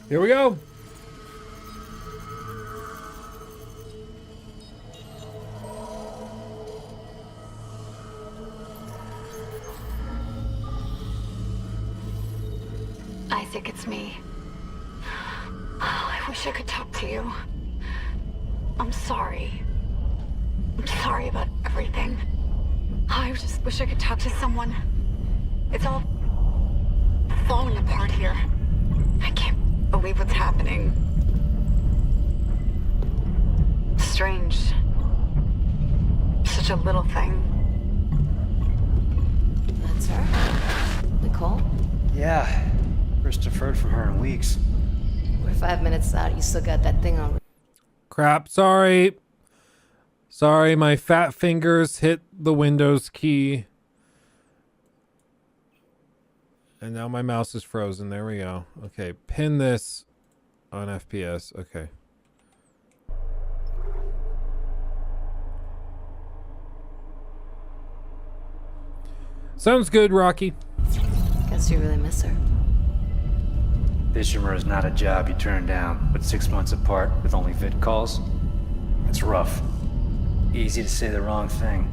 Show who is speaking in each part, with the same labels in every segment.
Speaker 1: Here we go.
Speaker 2: Isaac, it's me. Oh, I wish I could talk to you. I'm sorry. I'm sorry about everything. I just wish I could talk to someone. It's all falling apart here. I can't believe what's happening. Strange. Such a little thing.
Speaker 3: That's her? Nicole?
Speaker 4: Yeah. First deferred from her in weeks.
Speaker 3: We're 5 minutes out. You still got that thing on.
Speaker 1: Crap. Sorry. Sorry, my fat fingers hit the Windows key. And now my mouse is frozen. There we go. Okay, pin this on FPS. Okay. Sounds good, Rocky.
Speaker 3: Guess you really miss her.
Speaker 4: Ishimura is not a job you turn down, but 6 months apart with only vid calls? It's rough. Easy to say the wrong thing.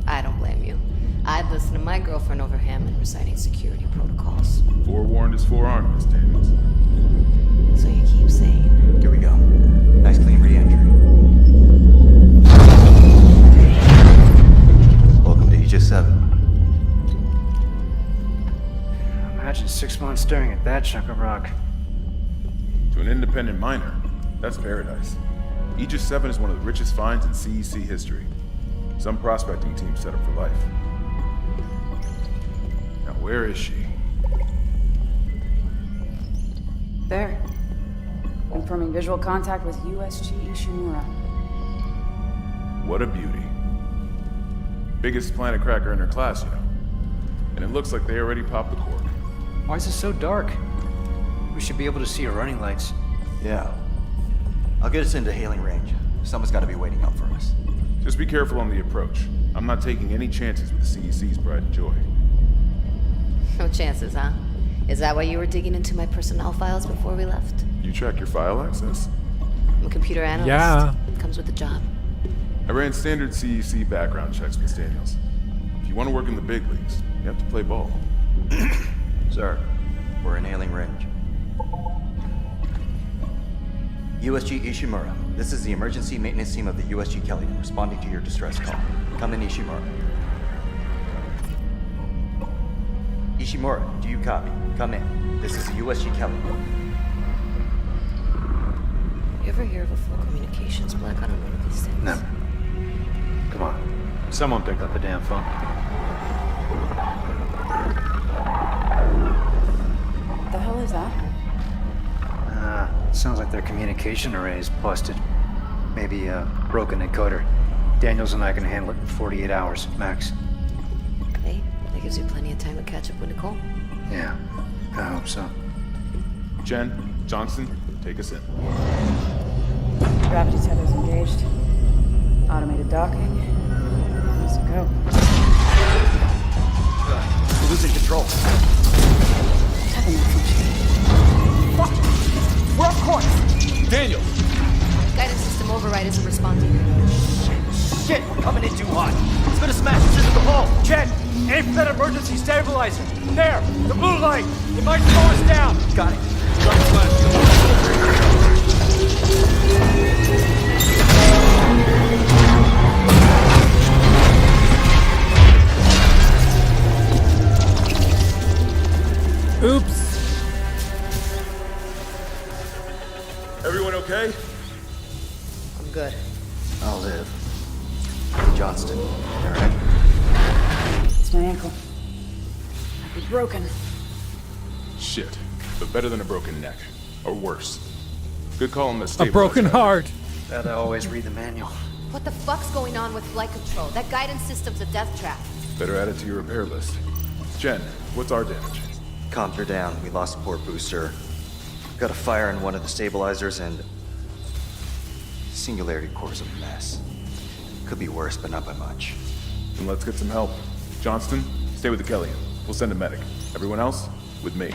Speaker 3: I don't blame you. I'd listen to my girlfriend over Hammond reciting security protocols.
Speaker 5: Forewarned is forearmed, Miss Daniels.
Speaker 3: So you keep saying.
Speaker 6: Here we go. Nice clean re-entry. Welcome to Aegis 7.
Speaker 4: Imagine 6 months staring at that chunk of rock.
Speaker 5: To an independent miner, that's paradise. Aegis 7 is one of the richest finds in CEC history. Some prospecting team set up for life. Now, where is she?
Speaker 7: There. Confirming visual contact with USG Ishimura.
Speaker 5: What a beauty. Biggest planet cracker in her class, you know. And it looks like they already popped the cork.
Speaker 4: Why is it so dark? We should be able to see her running lights.
Speaker 6: Yeah. I'll get us into hailing range. Someone's got to be waiting up for us.
Speaker 5: Just be careful on the approach. I'm not taking any chances with the CEC's pride and joy.
Speaker 3: No chances, huh? Is that why you were digging into my personnel files before we left?
Speaker 5: You track your file access?
Speaker 3: I'm a computer analyst.
Speaker 1: Yeah.
Speaker 3: Comes with the job.
Speaker 5: I ran standard CEC background checks, Miss Daniels. If you want to work in the big leagues, you have to play ball.
Speaker 6: Sir, we're in hailing range. USG Ishimura, this is the emergency maintenance team of the USG Kelly responding to your distress call. Come in, Ishimura. Ishimura, do you copy? Come in. This is the USG Kelly.
Speaker 3: You ever hear of a full communications blackout on one of these things?
Speaker 4: Never. Come on. Someone pick up the damn phone.
Speaker 7: What the hell is that?
Speaker 4: Sounds like their communication array is busted. Maybe a broken encoder. Daniels and I can handle it in 48 hours, max.
Speaker 3: Hey, that gives you plenty of time to catch up with Nicole.
Speaker 4: Yeah, I hope so.
Speaker 5: Jen, Johnson, take us in.
Speaker 7: Gravity tether's engaged. Automated docking. Let's go.
Speaker 6: We're losing control.
Speaker 7: Tether malfunction. Fuck! We're off course!
Speaker 5: Daniel!
Speaker 3: Guidance system override isn't responding.
Speaker 6: Shit, we're coming in too hot. It's gonna smash us into the hull.
Speaker 8: Jen, aim for that emergency stabilizer. There, the blue light. It might slow us down.
Speaker 6: Got it.
Speaker 1: Oops.
Speaker 5: Everyone okay?
Speaker 3: I'm good.
Speaker 6: I'll live. Johnston, alright?
Speaker 7: It's my ankle. Might be broken.
Speaker 5: Shit. But better than a broken neck. Or worse. Good call on the
Speaker 1: A
Speaker 5: stabilizer.
Speaker 1: broken heart.
Speaker 4: Gotta always read the manual.
Speaker 3: What the fuck's going on with flight control? That guidance system's a death trap.
Speaker 5: Better add it to your repair list. Jen, what's our damage?
Speaker 6: Comps are down. We lost a port booster. Got a fire in one of the stabilizers and... Singularity core's a mess. Could be worse, but not by much.
Speaker 5: Then let's get some help. Johnston, stay with the Kellyan. We'll send a medic. Everyone else, with me.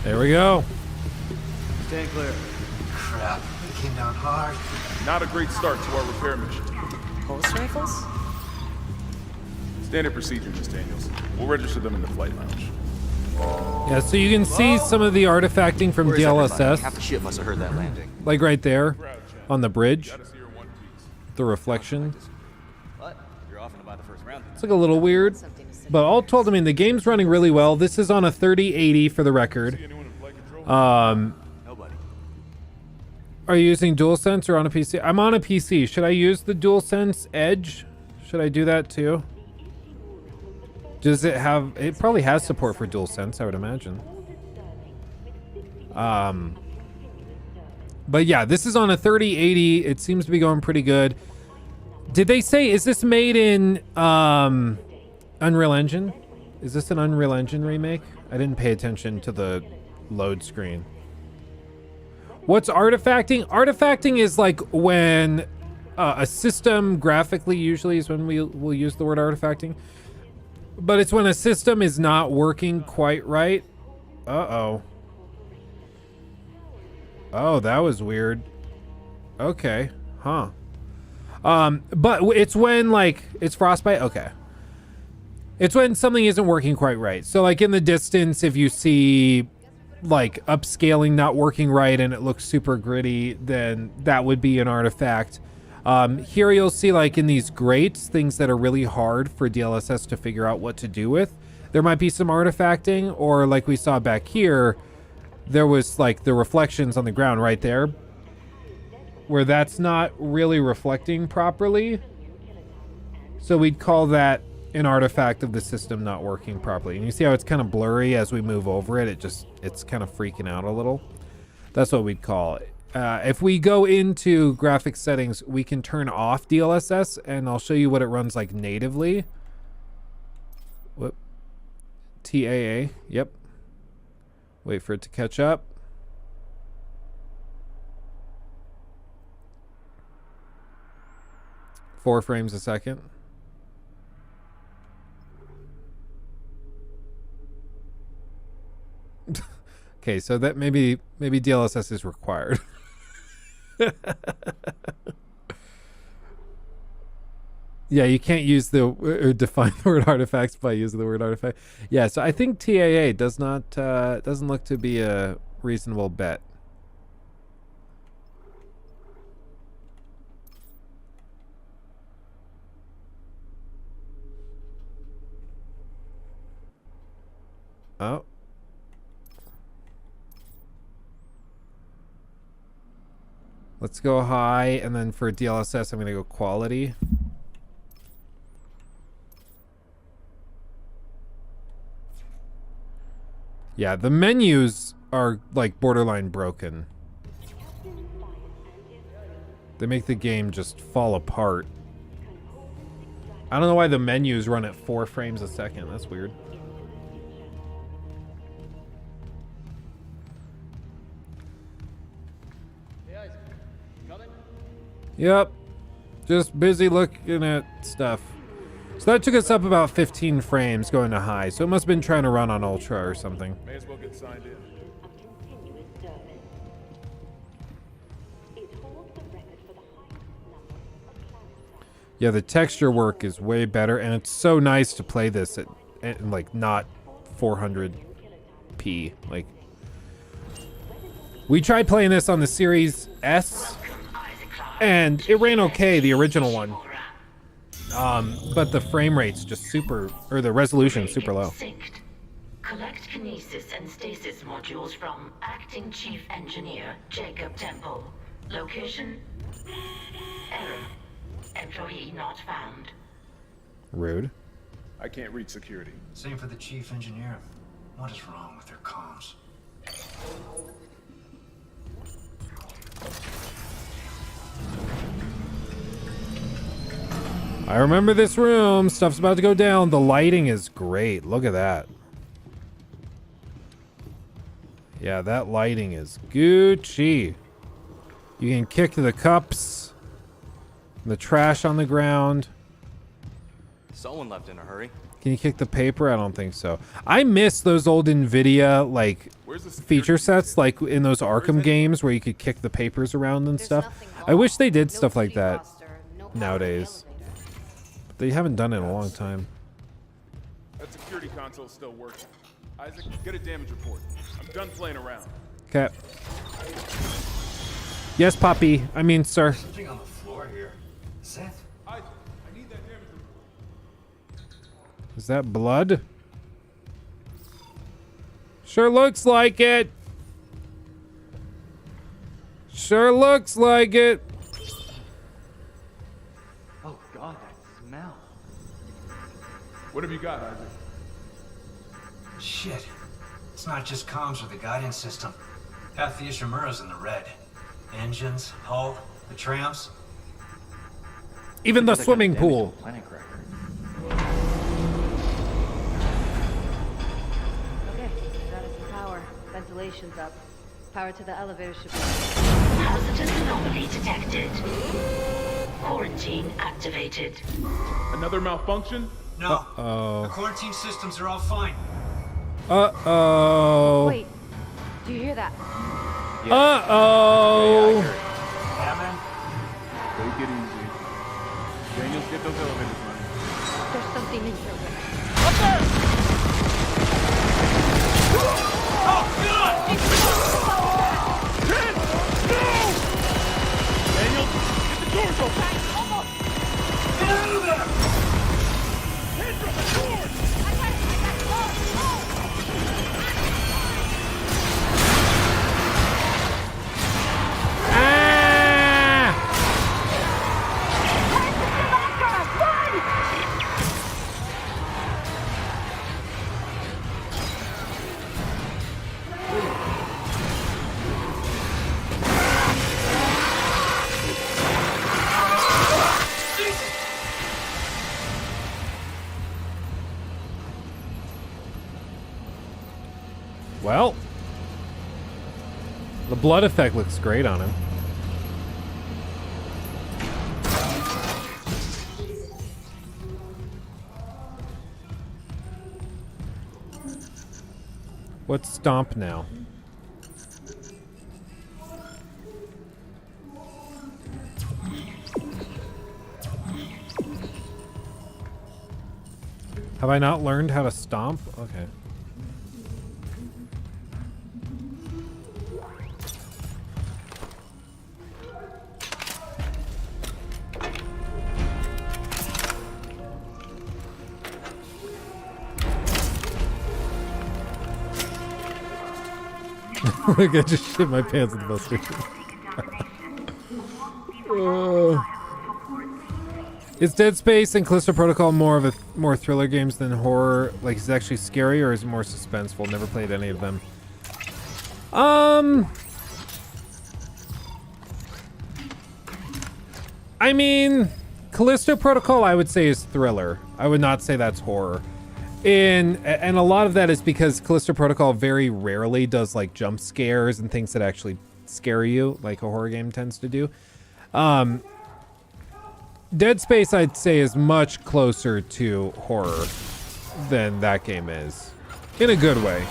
Speaker 1: There we go.
Speaker 8: Stand clear.
Speaker 9: Crap, we came down hard.
Speaker 5: Not a great start to our repair mission.
Speaker 3: Pulse rifles?
Speaker 5: Standard procedure, Miss Daniels. We'll register them in the flight lounge.
Speaker 1: Yeah, so you can see some of the artifacting from
Speaker 6: Where's everybody? Half the
Speaker 1: DLSS,
Speaker 6: ship must have heard that landing.
Speaker 1: like right there on the bridge,
Speaker 5: Gotta see her in one piece.
Speaker 1: the reflection.
Speaker 6: What? You're off to buy the first round.
Speaker 1: It's like a little weird, but all told, I mean, the game's running really well. This is on a 3080 for the record.
Speaker 5: Anyone in flight control?
Speaker 6: Nobody.
Speaker 1: Are you using DualSense or on a PC? I'm on a PC. Should I use the DualSense Edge? Should I do that too? Does it have... It probably has support for DualSense, I would imagine. But yeah, this is on a 3080. It seems to be going pretty good. Did they say... Is this made in Unreal Engine? Is this an Unreal Engine remake? I didn't pay attention to the load screen. What's artifacting? Artifacting is like when a system graphically usually is when we'll use the word artifacting. But it's when a system is not working quite right. Uh-oh. Oh, that was weird. Okay. Huh. But it's when like it's frostbite. Okay. It's when something isn't working quite right. So like in the distance, if you see like upscaling not working right and it looks super gritty, then that would be an artifact. Here you'll see like in these grates, things that are really hard for DLSS to figure out what to do with. There might be some artifacting, or like we saw back here, there was like the reflections on the ground right there where that's not really reflecting properly. So we'd call that an artifact of the system not working properly. And you see how it's kind of blurry as we move over it. It's kind of freaking out a little. That's what we'd call it. If we go into graphic settings, we can turn off DLSS, and I'll show you what it runs like natively. Whoop. TAA. Yep. Wait for it to catch up. Four frames a second. Okay, so that maybe DLSS is required. Yeah, you can't use the or define the word artifacts by using the word artifact. Yeah, so I think TAA does not doesn't look to be a reasonable bet. Oh. Let's go high, and then for DLSS, I'm going to go quality. Yeah, the menus are like borderline broken. They make the game just fall apart. I don't know why the menus run at 4 frames a second. That's weird. Yep. Just busy looking at stuff. So that took us up about 15 frames going to high. So it must have been trying to run on ultra or something.
Speaker 5: May as well get signed in.
Speaker 1: Yeah, the texture work is way better, and it's so nice to play this at like not 400p. Like, we tried playing this on the Series S, and it ran okay, the original one. But the frame rate's just super, or the resolution's super low.
Speaker 10: Collect kinesis and stasis modules from Acting Chief Engineer Jacob Temple. Location? Error. Employee not found.
Speaker 1: Rude.
Speaker 5: I can't reach security.
Speaker 9: Same for the chief engineer. What is wrong with their comms?
Speaker 1: I remember this room. Stuff's about to go down. The lighting is great. Look at that. Yeah, that lighting is Gucci. You can kick the cups, the trash on the ground.
Speaker 6: Someone left in a hurry.
Speaker 1: Can you kick the paper? I don't think so. I miss those old NVIDIA like feature sets, like in those Arkham games where you could kick the papers around and stuff. I wish they did stuff like that nowadays. But they haven't done it in a long time.
Speaker 5: That security console's still working. Isaac, get a damage report. I'm done playing around.
Speaker 1: Okay. Yes, Poppy. I mean, sir.
Speaker 9: Something on the floor here. Seth?
Speaker 5: Isaac, I need that damage report.
Speaker 1: Is that blood? Sure looks like it. Sure looks like it.
Speaker 6: Oh God, that smell.
Speaker 5: What have you got, Isaac?
Speaker 9: Shit. It's not just comms or the guidance system. Half the Ishimura's in the red. Engines, hull, the trams.
Speaker 1: Even the swimming pool.
Speaker 6: Planet cracker.
Speaker 11: Okay, got us some power. Ventilation's up. Power to the elevator should be.
Speaker 10: Hazardous anomaly detected. Quarantine activated.
Speaker 5: Another malfunction?
Speaker 9: No.
Speaker 1: Oh.
Speaker 9: The quarantine systems are all fine.
Speaker 1: Uh-oh.
Speaker 11: Wait, do you hear that?
Speaker 1: Uh-oh.
Speaker 9: Hammond?
Speaker 5: Take it easy. Daniels, get those elevators running.
Speaker 11: There's something in here.
Speaker 5: Daniels, get the doors open!
Speaker 9: Get out of there!
Speaker 5: Hands on the doors!
Speaker 1: Well, the blood effect looks great on him. What's stomp now? Have I not learned how to stomp? Okay. Like I just shit my pants at the bus station. Is Dead Space and Callisto Protocol more thriller games than horror? Like, is it actually scary or is it more suspenseful? Never played any of them. I mean, Callisto Protocol I would say is thriller. I would not say that's horror. And a lot of that is because Callisto Protocol very rarely does like jump scares and things that actually scare you, like a horror game tends to do. Dead Space I'd say is much closer to horror than that game is, in a good way.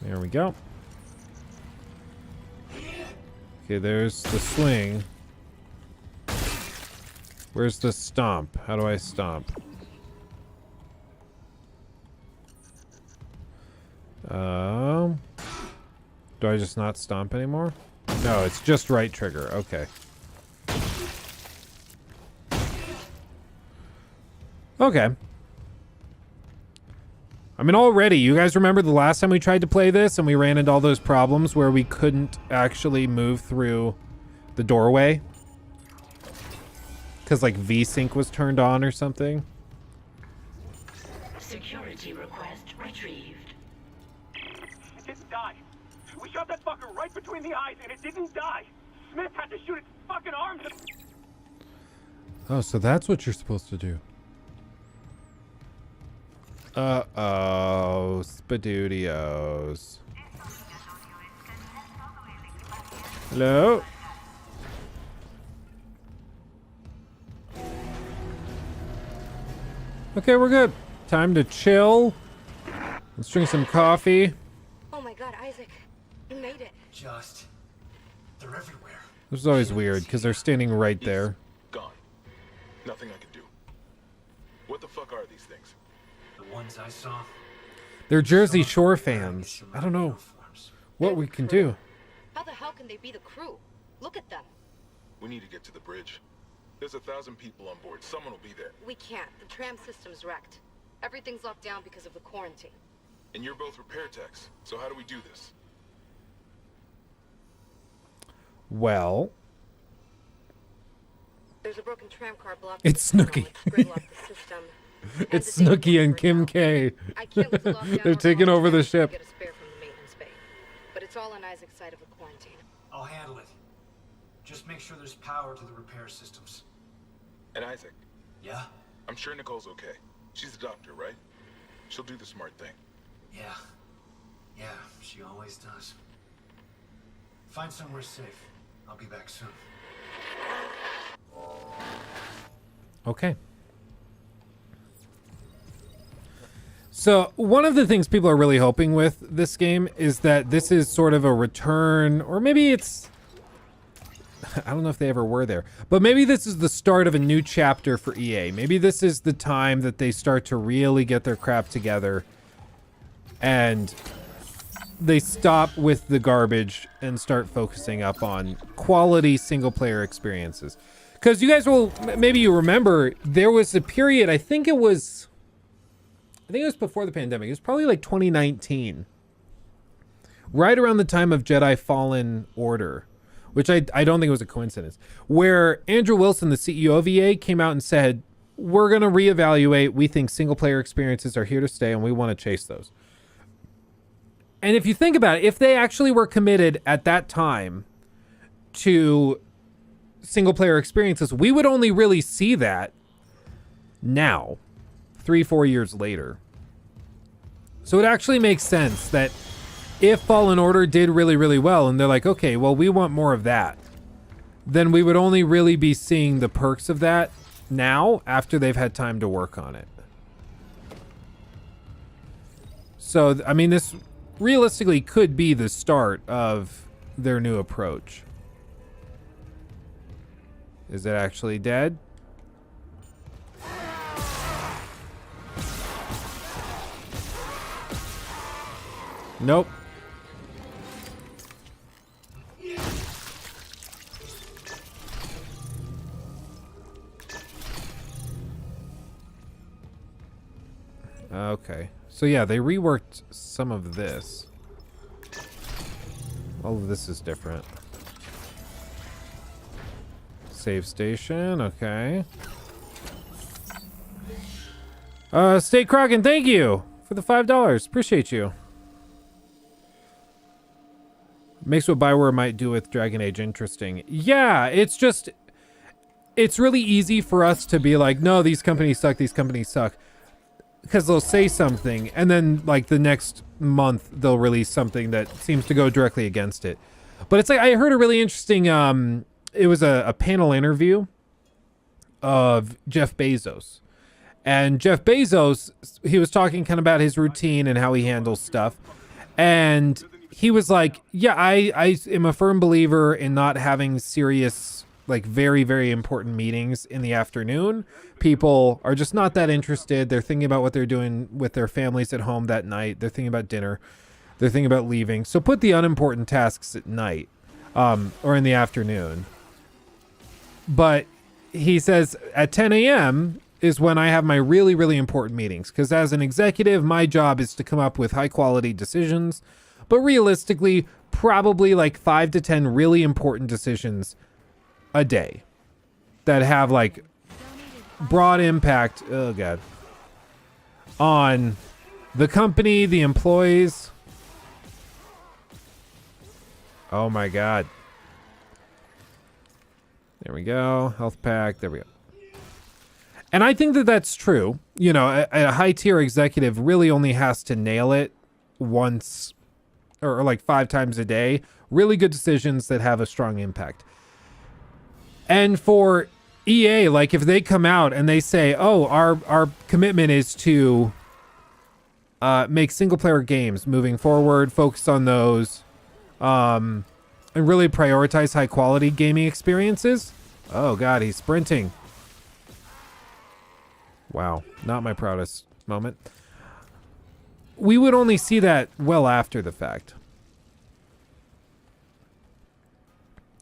Speaker 1: There we go. Okay, there's the swing. Where's the stomp? How do I stomp? Do I just not stomp anymore? No, it's just right trigger. Okay. Okay. I mean, already, you guys remember the last time we tried to play this and we ran into all those problems where we couldn't actually move through the doorway? Because, like, VSync was turned on or something?
Speaker 10: Security request retrieved.
Speaker 8: It didn't die. We shot that fucker right between the eyes and it didn't die. Smith had to shoot its fucking arms.
Speaker 1: Oh, so that's what you're supposed to do. Uh-oh. Spadudios. Hello? Okay, we're good. Time to chill. Let's drink some coffee.
Speaker 2: Oh my god, Isaac. You made it.
Speaker 9: They're everywhere.
Speaker 1: This is always weird, because they're standing right there.
Speaker 5: Gone. Nothing I can do. What the fuck are these things?
Speaker 9: The ones I saw.
Speaker 1: They're Jersey Shore fans. I don't know what we can do.
Speaker 3: How the hell can they be the crew? Look at them.
Speaker 5: We need to get to the bridge. There's 1,000 people on board. Someone will be there.
Speaker 3: We can't. The tram system's wrecked. Everything's locked down because of the quarantine.
Speaker 5: And you're both repair techs. So how do we do this?
Speaker 1: Well,
Speaker 2: There's a broken tram car blocking
Speaker 1: it's
Speaker 2: the tunnel.
Speaker 1: Snooki.
Speaker 2: It's gridlocked the system.
Speaker 1: It's
Speaker 2: And the
Speaker 1: Snooki and
Speaker 2: data
Speaker 1: Kim
Speaker 2: now.
Speaker 1: K.
Speaker 2: I can't leave the lockdown
Speaker 1: They're
Speaker 2: on
Speaker 1: taking
Speaker 2: all
Speaker 1: over the
Speaker 2: trams to
Speaker 1: ship.
Speaker 2: Get a spare from the maintenance bay. But it's all on Isaac's side of the quarantine.
Speaker 9: I'll handle it. Just make sure there's power to the repair systems.
Speaker 5: And Isaac,
Speaker 9: Yeah?
Speaker 5: I'm sure Nicole's okay. She's a doctor, right? She'll do the smart thing.
Speaker 9: Yeah. Yeah, she always does. Find somewhere safe. I'll be back soon.
Speaker 1: Okay. So one of the things people are really hoping with this game is that this is sort of a return, or maybe it's, I don't know if they ever were there, but maybe this is the start of a new chapter for EA. Maybe this is the time that they start to really get their crap together and they stop with the garbage and start focusing up on quality single player experiences. Because you guys will, maybe you remember, there was a period, I think it was before the pandemic. It was probably like 2019. Right around the time of Jedi Fallen Order, which I don't think was a coincidence, where Andrew Wilson, the CEO of EA, came out and said, we're going to reevaluate. We think single player experiences are here to stay and we want to chase those. And if you think about it, if they actually were committed at that time to single player experiences, we would only really see that now, 3-4 years later. So it actually makes sense that if Fallen Order did really, really well, and they're like, okay, well, we want more of that, then we would only really be seeing the perks of that now after they've had time to work on it. So, I mean, this realistically could be the start of their new approach. Is it actually dead? Nope. Okay. So yeah, they reworked some of this. All of this is different. Save station, okay. State Crogan, thank you for the $5. Appreciate you. Makes what Bioware might do with Dragon Age interesting. Yeah, it's just, it's really easy for us to be like, no, these companies suck, because they'll say something and then like the next month they'll release something that seems to go directly against it. But it's like, I heard a really interesting, it was a panel interview of Jeff Bezos. And Jeff Bezos, he was talking kind of about his routine and how he handles stuff. And he was like, yeah, I am a firm believer in not having serious, like very, very important meetings in the afternoon. People are just not that interested. They're thinking about what they're doing with their families at home that night. They're thinking about dinner. They're thinking about leaving. So put the unimportant tasks at night, or in the afternoon. But he says at 10 a.m. is when I have my really, really important meetings. Because as an executive, my job is to come up with high quality decisions. But realistically, probably like 5 to 10 really important decisions a day that have like broad impact, oh God, on the company, the employees. Oh my God. There we go. Health pack. There we go. And I think that that's true. You know, a high tier executive really only has to nail it once or like 5 times a day. Really good decisions that have a strong impact. And for EA, like if they come out and they say, oh, our commitment is to make single player games moving forward, focus on those, and really prioritize high quality gaming experiences. Oh God, he's sprinting. Wow, not my proudest moment. We would only see that well after the fact.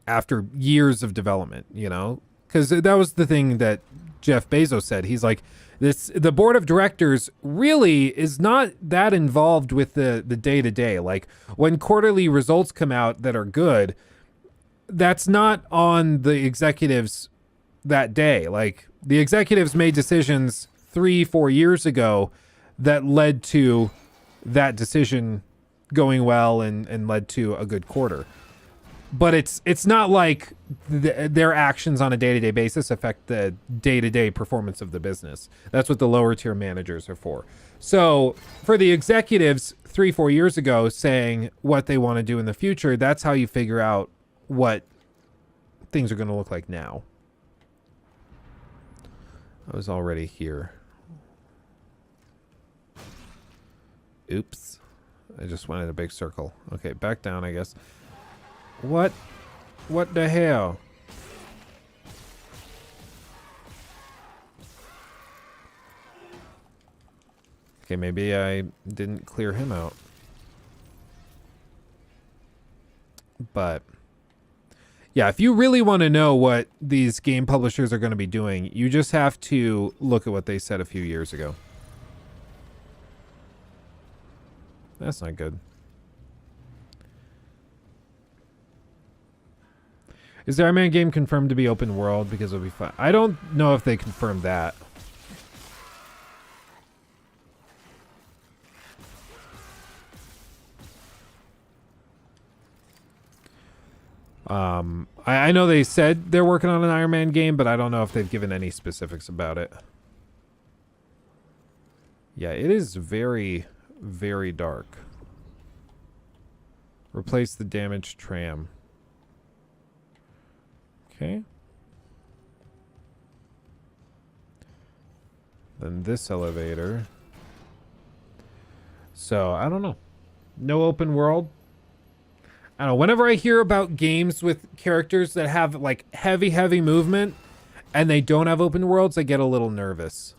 Speaker 1: After years of development, you know? Because that was the thing that Jeff Bezos said. He's like, the board of directors really is not that involved with the day-to-day. Like, when quarterly results come out that are good, that's not on the executives that day. Like, the executives made decisions 3-4 years ago that led to that decision going well and led to a good quarter. But it's not like their actions on a day-to-day basis affect the day-to-day performance of the business. That's what the lower tier managers are for. So for the executives 3-4 years ago saying what they want to do in the future, that's how you figure out what things are going to look like now. I was already here. Oops. I just went in a big circle. Okay, back down, I guess. What the hell? Okay, maybe I didn't clear him out. But yeah, if you really want to know what these game publishers are going to be doing, you just have to look at what they said a few years ago. That's not good. Is the Iron Man game confirmed to be open world? Because it'll be fun. I don't know if they confirmed that. I know they said they're working on an Iron Man game, but I don't know if they've given any specifics about it. Yeah, it is very, very dark. Replace the damaged tram. Okay. Then this elevator. So, I don't know. No open world. I don't know. Whenever I hear about games with characters that have like heavy movement and they don't have open worlds, I get a little nervous.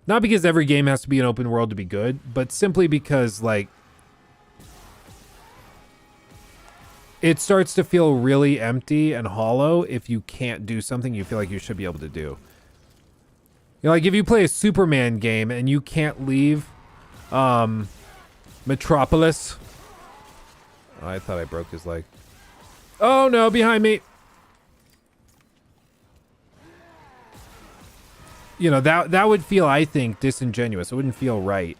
Speaker 1: Not because every game has to be an open world to be good, but simply because like it starts to feel really empty and hollow if you can't do something you feel like you should be able to do. You know, like if you play a Superman game and you can't leave Metropolis. Oh, I thought I broke his leg. Oh no, behind me. You know, that would feel, I think, disingenuous. It wouldn't feel right.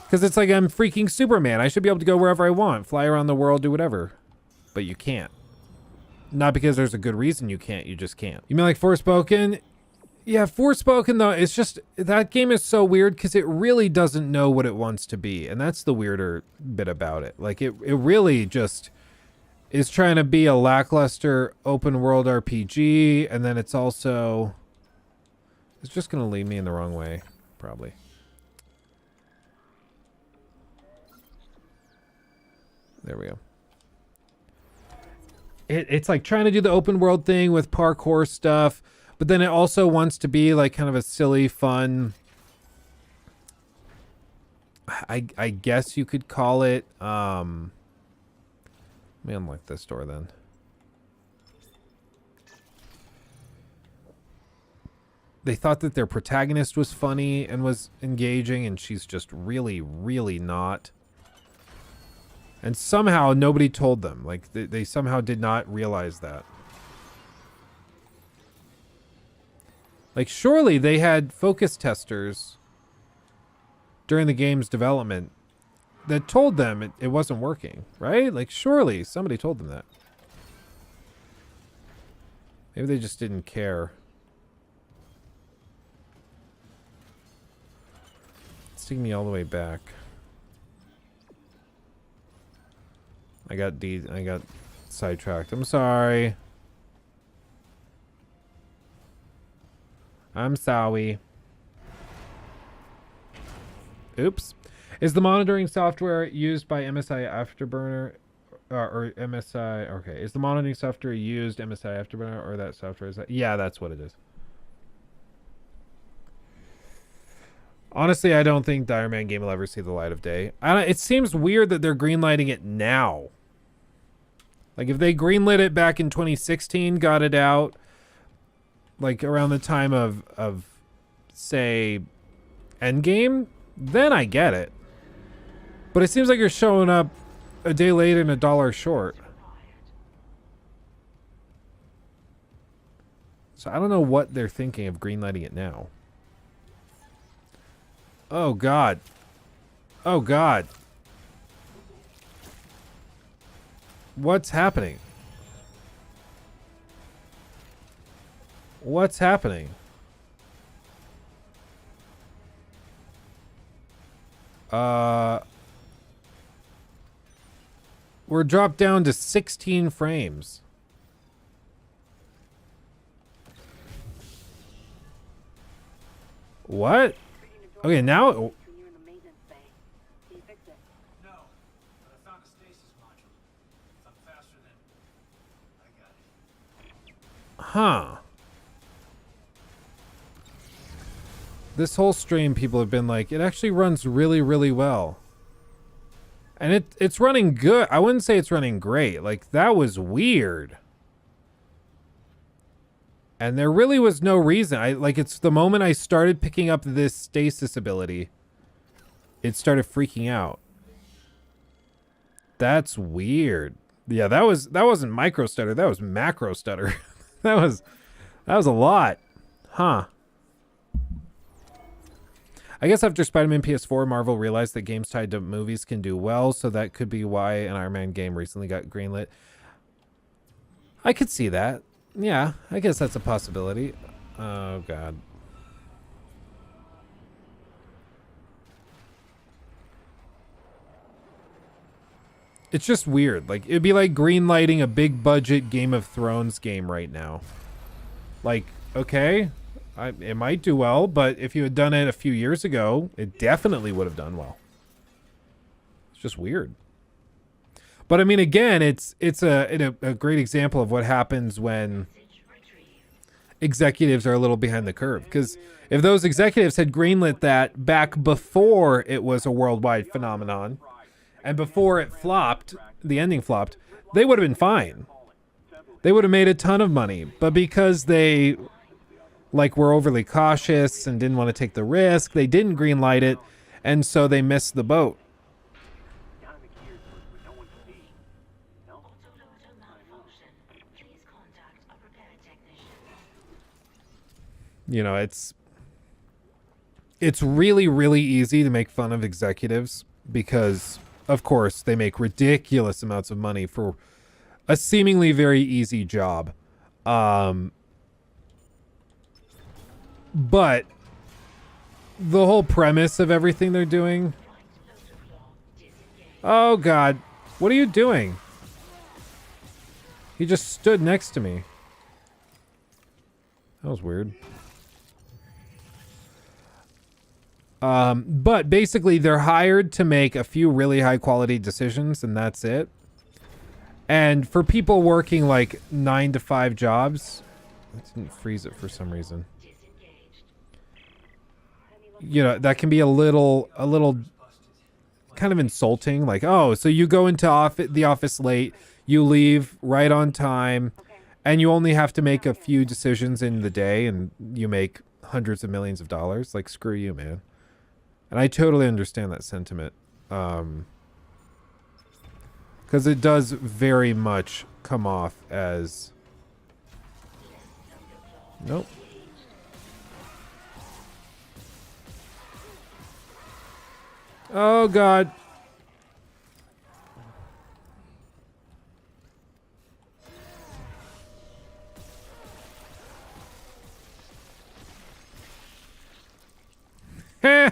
Speaker 1: Because it's like I'm freaking Superman. I should be able to go wherever I want. Fly around the world, do whatever. But you can't. Not because there's a good reason you can't. You just can't. You mean like Forspoken? Yeah, Forspoken, though, it's just... That game is so weird because it really doesn't know what it wants to be. And that's the weirder bit about it. Like, it really just is trying to be a lackluster open world RPG. And then it's also... It's just going to lead me in the wrong way, probably. There we go. It's like trying to do the open world thing with parkour stuff, but then it also wants to be like kind of a silly, fun... I guess you could call it... Let me unlock this door then. They thought that their protagonist was funny and was engaging, and she's just really, really not. And somehow nobody told them. Like, they somehow did not realize that. Like, surely they had focus testers during the game's development that told them it wasn't working, right? Like, surely somebody told them that. Maybe they just didn't care. It's taking me all the way back. I got sidetracked. I'm sorry. I'm sorry. Oops. Is the monitoring software used by MSI Afterburner or MSI? Okay. Is the monitoring software used MSI Afterburner or that software? Is that? Yeah, that's what it is. Honestly, I don't think the Iron Man game will ever see the light of day. It seems weird that they're greenlighting it now. Like, if they greenlit it back in 2016, got it out, like, around the time of say, Endgame, then I get it. But it seems like you're showing up a day late and $1 short. So I don't know what they're thinking of greenlighting it now. Oh, God. Oh, God. What's happening? What's happening? We're dropped down to 16 frames. What? Okay, now...
Speaker 9: No, but I found a stasis module. If I'm faster than... I got it.
Speaker 1: Huh. This whole stream, people have been like, it actually runs really, really well. And it's running good. I wouldn't say it's running great. Like, that was weird. And there really was no reason. It's the moment I started picking up this stasis ability, it started freaking out. That's weird. Yeah, that wasn't micro stutter, that was macro stutter. that was a lot. Huh. I guess after Spider-Man PS4, Marvel realized that games tied to movies can do well, so that could be why an Iron Man game recently got greenlit. I could see that. Yeah, I guess that's a possibility. Oh, God. It's just weird. Like, it'd be like greenlighting a big budget Game of Thrones game right now. Like, okay, it might do well, but if you had done it a few years ago, it definitely would have done well. It's just weird. But I mean, again, it's a great example of what happens when executives are a little behind the curve. Because if those executives had greenlit that back before it was a worldwide phenomenon, and before it flopped, the ending flopped, they would have been fine. They would have made a ton of money. But because they were overly cautious and didn't want to take the risk, they didn't greenlight it, and so they missed the boat. You know, it's really, really easy to make fun of executives because, of course, they make ridiculous amounts of money for a seemingly very easy job. But the whole premise of everything they're doing... Oh, God. What are you doing? He just stood next to me. That was weird. But basically they're hired to make a few really high quality decisions and that's it. And for people working like 9 to 5 jobs, I didn't freeze it for some reason. You know, that can be a little kind of insulting. Like, oh, so you go into the office late, you leave right on time, and you only have to make a few decisions in the day and you make hundreds of millions of dollars. Like, screw you, man. And I totally understand that sentiment. Because it does very much come off as... Nope. Oh, God. Heh.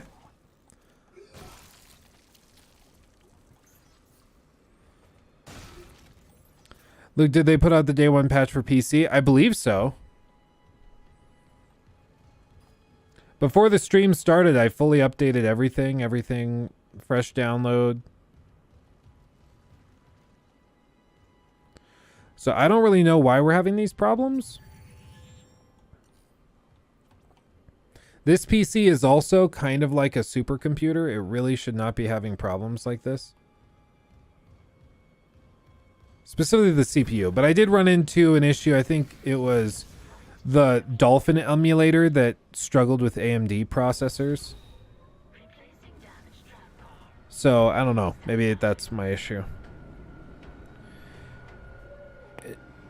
Speaker 1: Luke, did they put out the day one patch for PC? I believe so. Before the stream started, I fully updated everything, fresh download. So I don't really know why we're having these problems. This PC is also kind of like a supercomputer. It really should not be having problems like this. Specifically the CPU. But I did run into an issue. I think it was the Dolphin emulator that struggled with AMD processors. So, I don't know. Maybe that's my issue.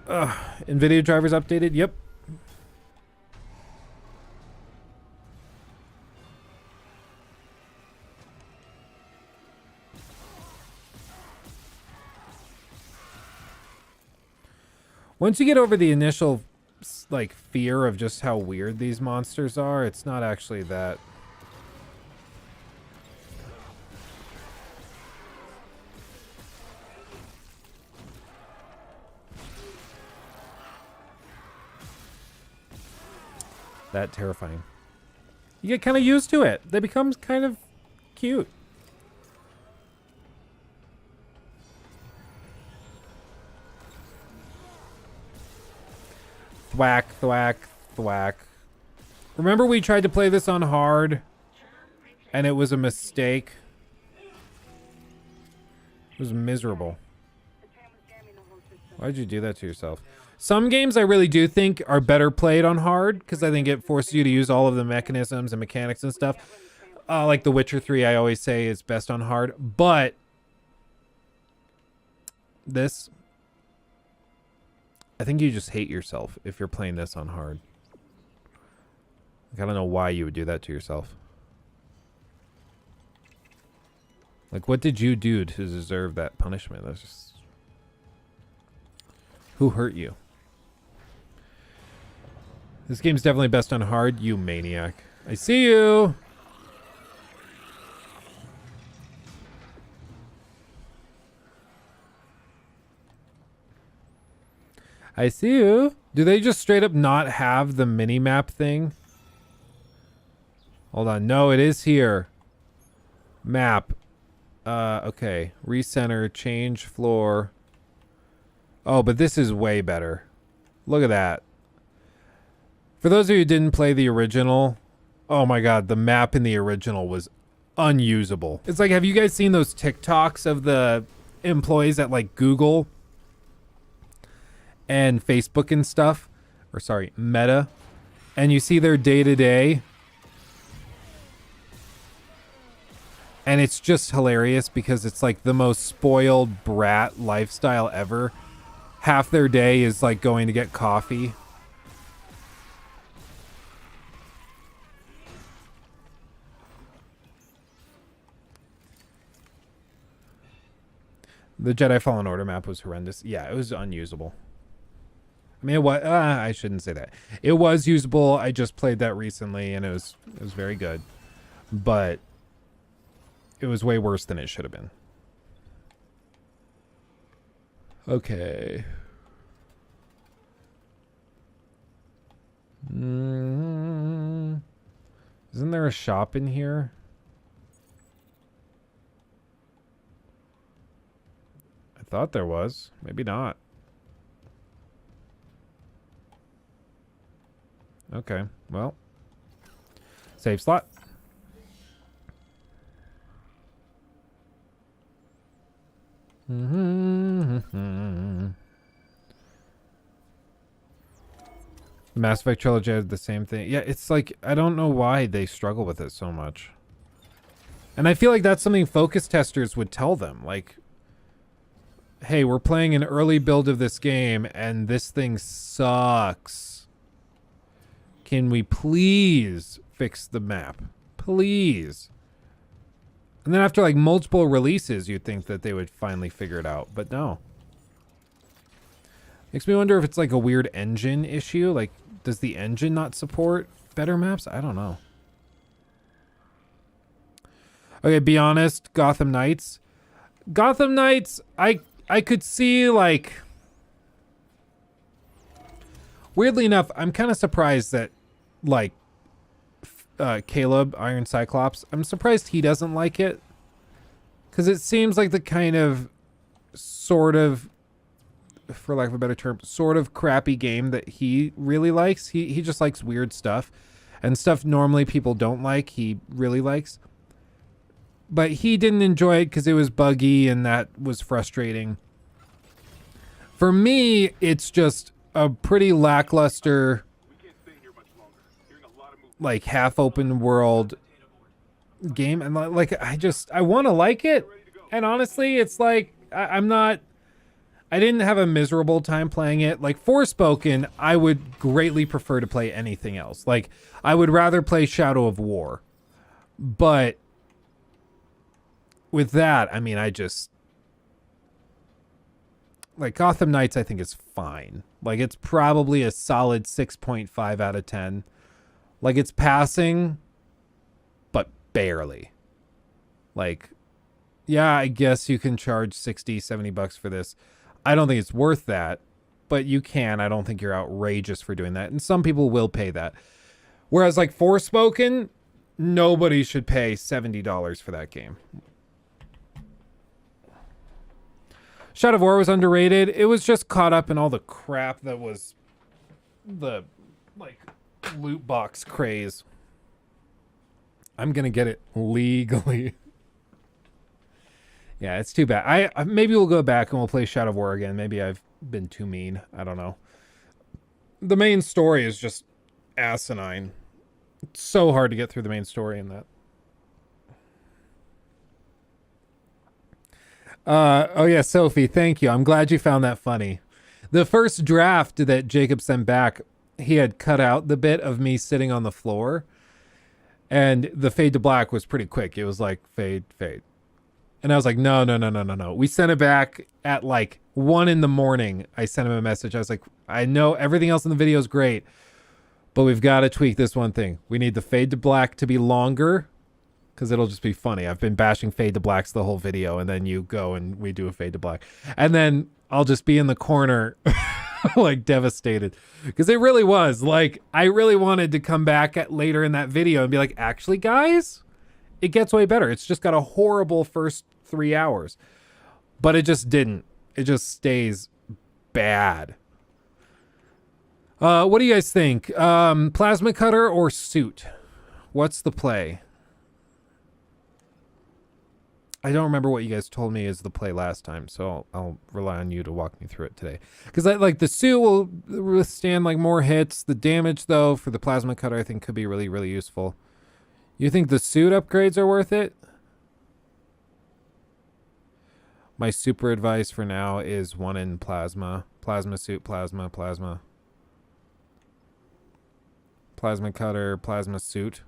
Speaker 1: NVIDIA drivers updated? Yep. Once you get over the initial, like, fear of just how weird these monsters are, it's not actually that. That terrifying. You get kind of used to it. They become kind of cute. Thwack, thwack, thwack. Remember we tried to play this on hard and it was a mistake? It was miserable. Why'd you do that to yourself? Some games I really do think are better played on hard because I think it forces you to use all of the mechanisms and mechanics and stuff. Like The Witcher 3, I always say is best on hard. But this, I think you just hate yourself if you're playing this on hard. Like, I don't know why you would do that to yourself. Like, what did you do to deserve that punishment? That's just... Who hurt you? This game's definitely best on hard, you maniac. I see you! I see you. Do they just straight up not have the mini-map thing? Hold on. No, it is here. Map. Okay. Recenter. Change floor. Oh, but this is way better. Look at that. For those of you who didn't play the original, oh my god, the map in the original was unusable. It's like, have you guys seen those TikToks of the employees at like Google and Facebook and stuff? Or sorry, Meta. And you see their day-to-day. And it's just hilarious because it's like the most spoiled brat lifestyle ever. Half their day is like going to get coffee. The Jedi Fallen Order map was horrendous. Yeah, it was unusable. I mean, what? I shouldn't say that. It was usable. I just played that recently, and it was very good. But it was way worse than it should have been. Okay. Isn't there a shop in here? I thought there was. Maybe not. Okay, well. Save slot. The Mass Effect trilogy had the same thing. Yeah, it's like, I don't know why they struggle with it so much. And I feel like that's something focus testers would tell them. Like, hey, we're playing an early build of this game and this thing sucks. Can we please fix the map? Please. And then after like multiple releases, you'd think that they would finally figure it out, but no. Makes me wonder if it's like a weird engine issue. Like, does the engine not support better maps? I don't know. Okay, be honest, Gotham Knights. Gotham Knights, I could see, like... Weirdly enough, I'm kind of surprised that, like, Caleb, Iron Cyclops, I'm surprised he doesn't like it. Because it seems like the kind of, sort of, for lack of a better term, sort of crappy game that he really likes. He just likes weird stuff. And stuff normally people don't like, he really likes. But he didn't enjoy it because it was buggy and that was frustrating. For me, it's just a pretty lackluster, like, half-open world game. And, like, I want to like it. And honestly, it's like, I didn't have a miserable time playing it. Like, Forspoken, I would greatly prefer to play anything else. Like, I would rather play Shadow of War. But with that, I mean, like, Gotham Knights, I think, is fine. Like, it's probably a solid 6.5 out of 10. Like, it's passing, but barely. Like, yeah, I guess you can charge 60, 70 bucks for this. I don't think it's worth that, but you can. I don't think you're outrageous for doing that. And some people will pay that. Whereas, like, Forspoken, nobody should pay $70 for that game. Shadow of War was underrated. It was just caught up in all the crap that was the, like, loot box craze. I'm gonna get it legally. Yeah, it's too bad. Maybe we'll go back and we'll play Shadow of War again. Maybe I've been too mean. I don't know. The main story is just asinine. It's so hard to get through the main story in that. Oh yeah, Sophie, thank you. I'm glad you found that funny. The first draft that Jacob sent back, he had cut out the bit of me sitting on the floor. And the fade to black was pretty quick. It was like, fade, fade. And I was like, no. We sent it back at like 1 a.m. I sent him a message. I was like, I know everything else in the video is great, but we've got to tweak this one thing. We need the fade to black to be longer because it'll just be funny. I've been bashing fade to blacks the whole video, and then you go and we do a fade to black. And then I'll just be in the corner like devastated because it really was like, I really wanted to come back at later in that video and be like, actually guys, it gets way better. It's just got a horrible first 3 hours, but it just didn't. It just stays bad. What do you guys think? Plasma cutter or suit? What's the play? I don't remember what you guys told me is the play last time, so I'll rely on you to walk me through it today. Because like the suit will withstand like more hits. The damage though for the plasma cutter I think could be really, really useful. You think the suit upgrades are worth it? My super advice for now is 1 in plasma. Plasma suit, plasma, plasma. Plasma cutter, plasma suit.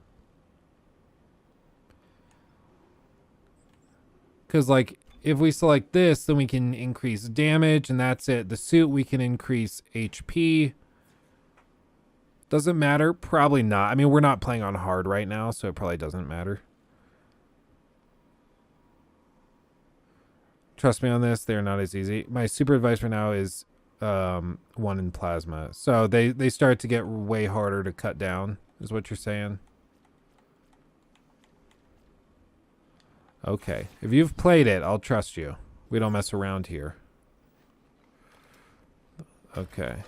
Speaker 1: Because, like, if we select this, then we can increase damage, and that's it. The suit, we can increase HP. Does it matter? Probably not. I mean, we're not playing on hard right now, so it probably doesn't matter. Trust me on this, they're not as easy. My super advice for now is 1 in plasma. So they start to get way harder to cut down, is what you're saying. Okay. If you've played it, I'll trust you. We don't mess around here. Okay.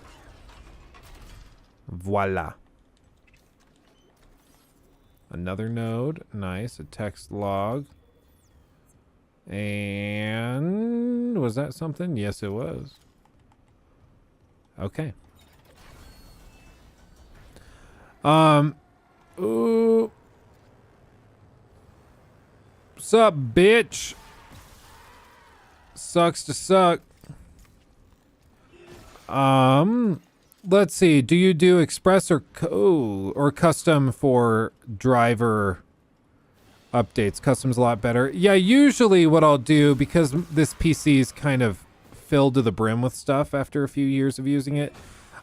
Speaker 1: Voila. Another node. Nice. A text log. And was that something? Yes, it was. Okay. Ooh. Sup, bitch? Sucks to suck. Let's see. Do you do express or custom for driver updates? Custom's a lot better. Yeah, usually what I'll do, because this PC is kind of filled to the brim with stuff after a few years of using it,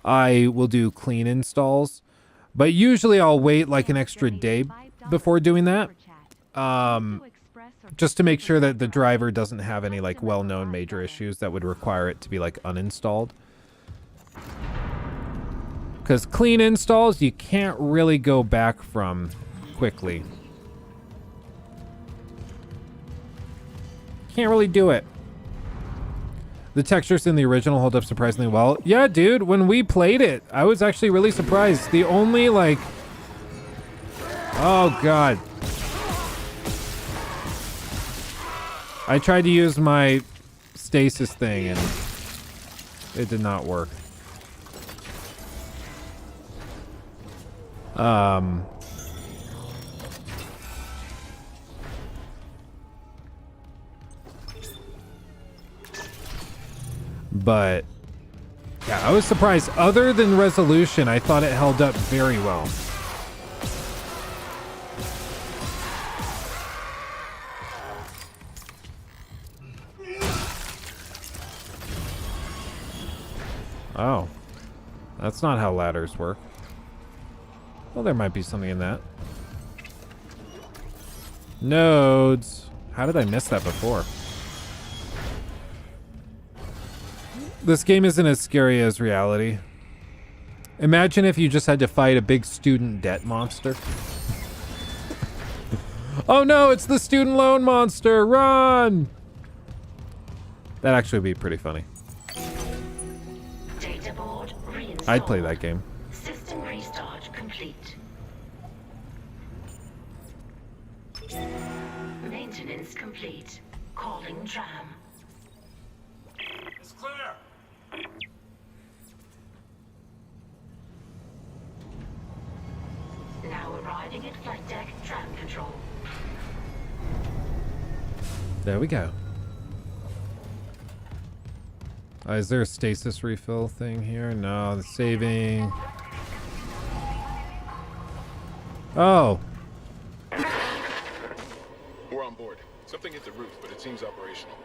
Speaker 1: I will do clean installs. But usually I'll wait like an extra day before doing that. just to make sure that the driver doesn't have any like well-known major issues that would require it to be like uninstalled. Because clean installs you can't really go back from quickly. Can't really do it. The textures in the original hold up surprisingly well. Yeah, dude, when we played it, I was actually really surprised. The only like... Oh, God. I tried to use my stasis thing and it did not work. But yeah, I was surprised. Other than resolution, I thought it held up very well. Oh, that's not how ladders work. Well, there might be something in that. Nodes. How did I miss that before? This game isn't as scary as reality. Imagine if you just had to fight a big student debt monster. Oh no, it's the student loan monster! Run! That actually would be pretty funny.
Speaker 10: Data board reinstalled.
Speaker 1: I'd play that game.
Speaker 10: System restart complete. Maintenance complete. Calling tram.
Speaker 8: It's clear.
Speaker 10: Now arriving at flight deck tram control.
Speaker 1: There we go. Is there a stasis refill thing here? No, the saving. Oh.
Speaker 12: We're on board. Something hit the roof, but it seems operational.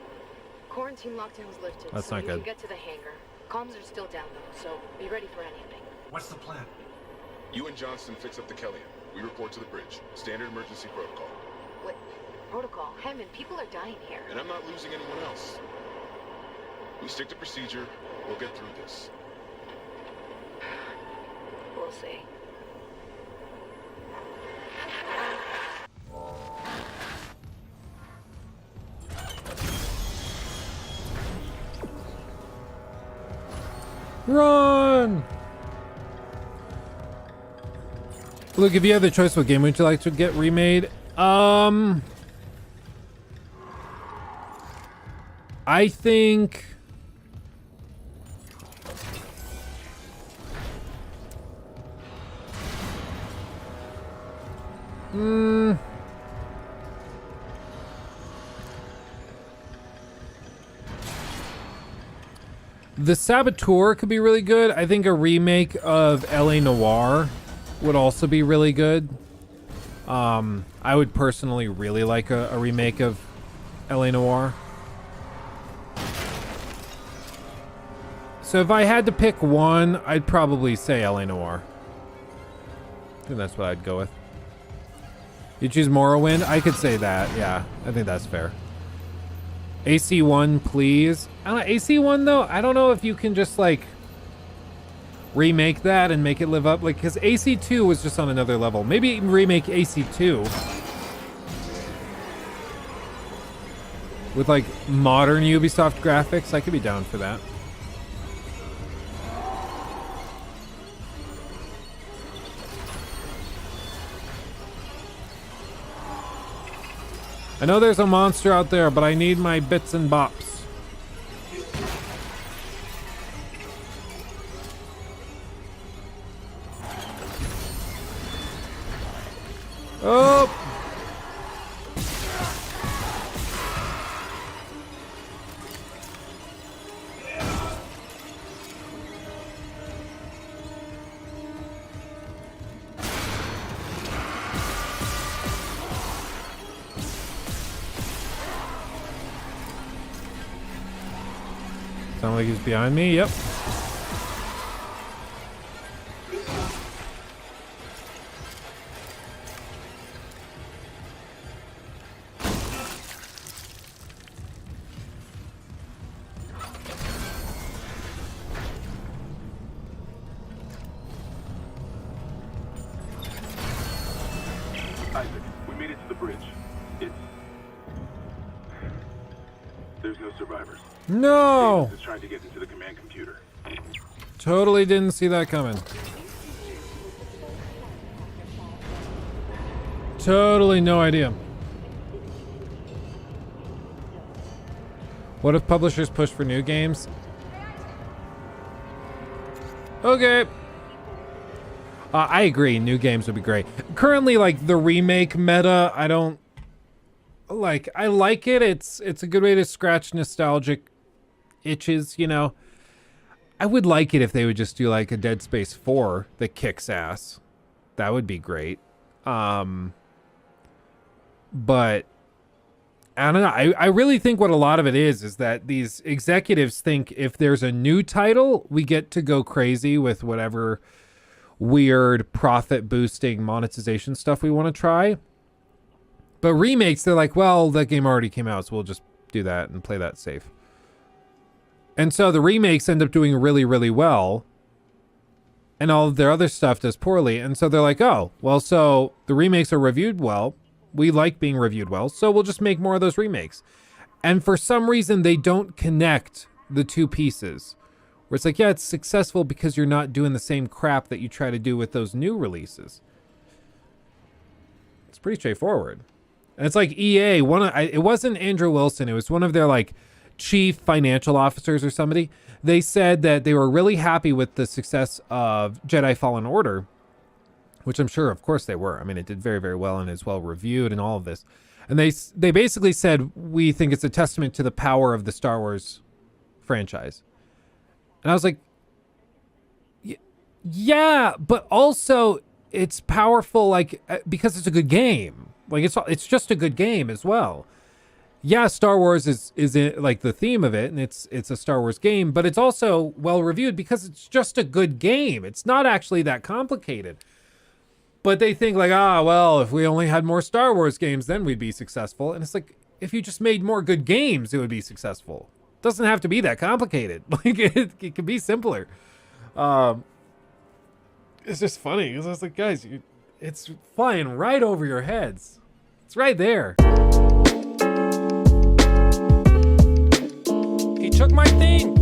Speaker 11: Quarantine lockdown's lifted,
Speaker 1: That's
Speaker 11: so
Speaker 1: not
Speaker 11: you
Speaker 1: good.
Speaker 11: can get to the hangar. Comms are still down though, so be ready for anything.
Speaker 9: What's the plan?
Speaker 12: You and Johnston fix up the Kellyan. We report to the bridge. Standard emergency protocol.
Speaker 11: What? Protocol? Hammond, people are dying here.
Speaker 12: And I'm not losing anyone else. We stick to procedure. We'll get through this.
Speaker 11: We'll see.
Speaker 1: Run! Look, if you had the choice, what game would you like to get remade? I think... The Saboteur could be really good. I think a remake of LA Noire would also be really good. I would personally really like a remake of LA Noire. So if I had to pick one, I'd probably say LA Noire. I think that's what I'd go with. You choose Morrowind? I could say that, yeah. I think that's fair. AC1, please. I don't know, AC1 though, I don't know if you can just like remake that and make it live up, like, because AC2 was just on another level. Maybe even remake AC2 with like modern Ubisoft graphics. I could be down for that. I know there's a monster out there, but I need my bits and bops. Oh! Sound like he's behind me? Yep. No!
Speaker 8: Is trying to get into the command computer.
Speaker 1: Totally didn't see that coming. Totally no idea. What if publishers push for new games? Okay. I agree. New games would be great. Currently, like the remake meta, I don't like. I like it. It's a good way to scratch nostalgic itches. You know. I would like it if they would just do like a Dead Space 4 that kicks ass. That would be great. But I don't know. I really think what a lot of it is that these executives think if there's a new title, we get to go crazy with whatever weird profit boosting monetization stuff we want to try. But remakes, they're like, well, that game already came out, so we'll just do that and play that safe. And so the remakes end up doing really, really well. And all of their other stuff does poorly. And so they're like, oh, well, so the remakes are reviewed well. We like being reviewed well, so we'll just make more of those remakes. And for some reason, they don't connect the two pieces. Where it's like, yeah, it's successful because you're not doing the same crap that you try to do with those new releases. It's pretty straightforward. And it's like EA, it wasn't Andrew Wilson, it was one of their like chief financial officers or somebody. They said that they were really happy with the success of Jedi Fallen Order, which I'm sure, of course, they were. I mean, it did very, very well and is well reviewed and all of this. And they basically said, we think it's a testament to the power of the Star Wars franchise. And I was like, yeah, but also it's powerful, like, because it's a good game. Like, it's just a good game as well. Yeah, Star Wars is like the theme of it, and it's a Star Wars game, but it's also well reviewed because it's just a good game. It's not actually that complicated. But they think like, well, if we only had more Star Wars games, then we'd be successful. And it's like, if you just made more good games, it would be successful. It doesn't have to be that complicated. Like it can be simpler. It's just funny because I was like, guys, it's flying right over your heads. It's right there. He took my thing.